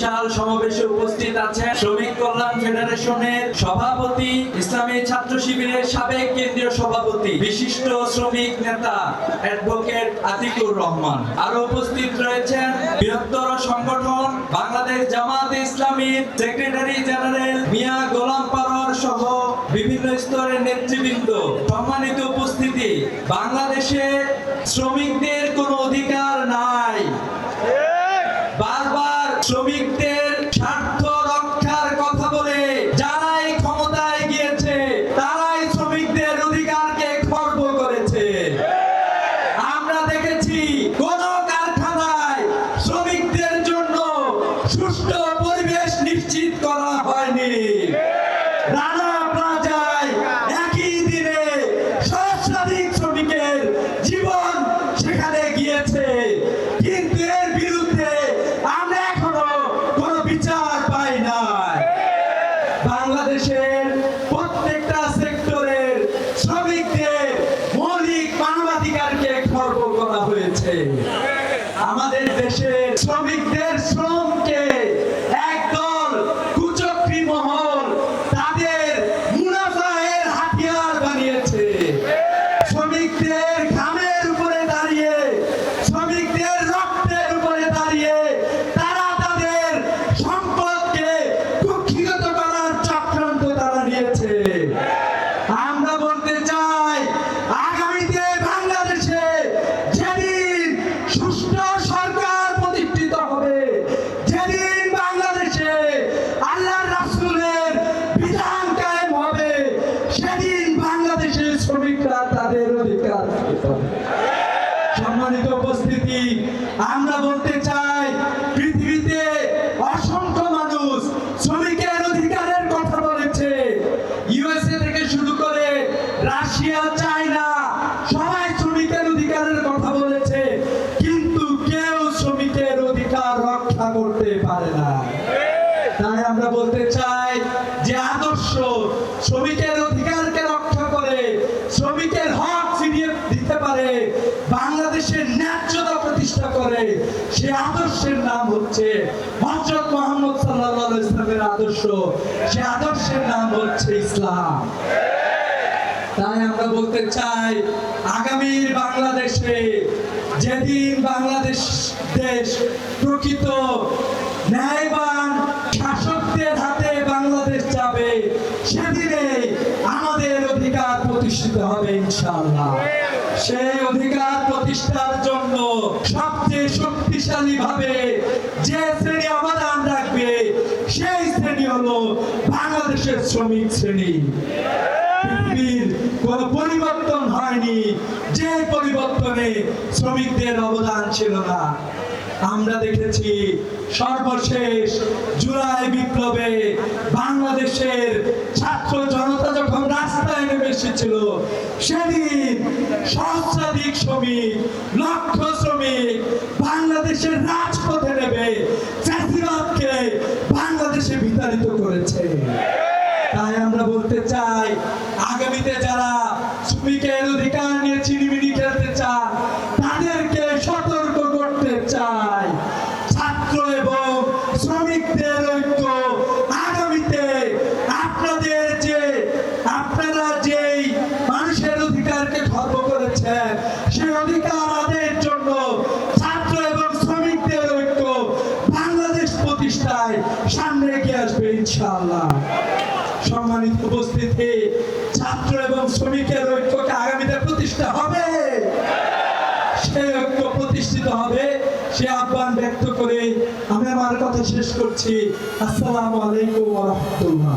বিশাল সমাবেশে উপস্থিত আছেন শ্রমিক কল্যাণ ফেডারেশনের সভাপতি, ইসলামী ছাত্র শিবিরের সাবেক কেন্দ্রীয় সভাপতি, বিশিষ্ট শ্রমিক নেতা অ্যাডভোকেট আতিকুর রহমান। আরো উপস্থিত রয়েছেন বৃহত্তর সংগঠন বাংলাদেশ জামায়াতে ইসলামীর সেক্রেটারি জেনারেল মিয়া গোলাম পারোয়ার সহ বিভিন্ন স্তরের নেতৃবৃন্দ। সম্মানিত উপস্থিতি, বাংলাদেশে শ্রমিকদের কোনো অধিকার নাই। বারবার শ্রমিকদের স্বার্থ রক্ষার কথা বলে যারাই ক্ষমতায় গিয়েছে তারাই শ্রমিকদের অধিকারকে খর্ব করেছে। আমরা দেখেছি কোন কারখানায় শ্রমিকদের জন্য সুষ্ঠু পরিবেশ নিশ্চিত করা হয়নি। রানা প্লাজায় একই দিনে সহস্রাধিক শ্রমিকের জীবন সেখানে গিয়েছে, কিন্তু এর বিরুদ্ধে আমরা এখনো কোনো বিচার পাই না। বাংলাদেশের প্রত্যেকটা সেক্টরের শ্রমিকদের মৌলিক মানবাধিকারকে খর্ব করা হয়েছে। আমাদের দেশের শ্রমিকদের শ্রমকে একদল কুচক্রী মহল তাদের মুনাফায়ের হাতিয়ার বানিয়েছে। শ্রমিকদের ঘামের উপরে দাঁড়িয়ে, শ্রমিকদের রক্তের উপরে দাঁড়িয়ে তারা তাদের সম্পদকে কুক্ষিগত করার চক্রান্ত তারা নিয়েছে। আমরা বলতে চাই, আগামীতে বাংলাদেশে যেদিন সুষ্ঠু সরকার প্রতিষ্ঠিত হবে, যেদিন বাংলাদেশে আল্লাহর রাসূলের বিধান কায়েম হবে, সেদিন বাংলাদেশের শ্রমিকরা তাদের অধিকার পাবে। সম্মানিত উপস্থিতি, আমরা বলতে চাই, পৃথিবীতে অসংখ্য মানুষ শ্রমিকের অধিকারের কথা বলেছে। ইউএসএ থেকে শুরু করে রাশিয়া, চায়না সবাই শ্রমিকের অধিকারের কথা বলেছে, কিন্তু কেউ শ্রমিকের অধিকার রক্ষা করতে পারে না। তাই আমরা বলতে চাই যে আদর্শ শ্রমিকের অধিকারকে রক্ষা করে, শ্রমিকের হক ফিরিয়ে দিতে পারে, বাংলাদেশের ন্যায্যতা প্রতিষ্ঠা করে, সে আদর্শের নাম হচ্ছে হযরত মুহাম্মদ সাল্লাল্লাহু আলাইহি ওয়াসাল্লামের আদর্শ। সে আদর্শের নাম হচ্ছে ইসলাম। তাই আমরা বলতে চাই, আগামীর বাংলাদেশে যেদিন বাংলাদেশ দেশ প্রকৃত ন্যায়বান শাসকদের হাতে বাংলাদেশ যাবে, সেদিনে আমাদের অধিকার প্রতিষ্ঠিত হবে ইনশাআল্লাহ। সেই অধিকার প্রতিষ্ঠার জন্য সবচেয়ে শক্তিশালী ভাবে যে শ্রেণী অবদান রাখবে, সেই শ্রেণী হলো বাংলাদেশের শ্রমিক শ্রেণী। পৃথিবীর কোন পরিবর্তন হয়নি যে পরিবর্তনে শ্রমিকদের অবদান ছিল না। আমরা দেখেছি সর্বশেষ জুলাই বিপ্লবে বাংলাদেশের ছাত্র জনতা যখন রাস্তায় নেমে এসেছিল, সেদিন সহস্রাধিক শ্রমিক, লক্ষ শ্রমিক বাংলাদেশের রাজপথে নেমে ফ্যাসিবাদকে বাংলাদেশে বিতাড়িত করেছে। তাই আমরা বলতে চাই, আগামীতে যারা শ্রমিকের অধিকার নিয়ে চিনিমিনি খেলতে চান, তাদেরকে সতর্ক করতে চাই, ছাত্র এবং শ্রমিকদের ঐক্য আগামীতে আপনারা যেই মানুষের অধিকারকে খর্ব করেছেন, সেই অধিকার আদায়ের জন্য ছাত্র এবং শ্রমিকদের ঐক্য বাংলাদেশ প্রতিষ্ঠায় সামনে এগিয়ে আসবে ইনশাআল্লাহ। সম্মানিত উপস্থিতি, ছাত্র এবং শ্রমিকের ঐক্যকে আগামীতে প্রতিষ্ঠা হবে, সেই ঐক্য প্রতিষ্ঠিত হবে, সে আহ্বান ব্যক্ত করে আমি আমার কথা শেষ করছি। আসসালামু আলাইকুম ওয়া রাহমাতুল্লাহ।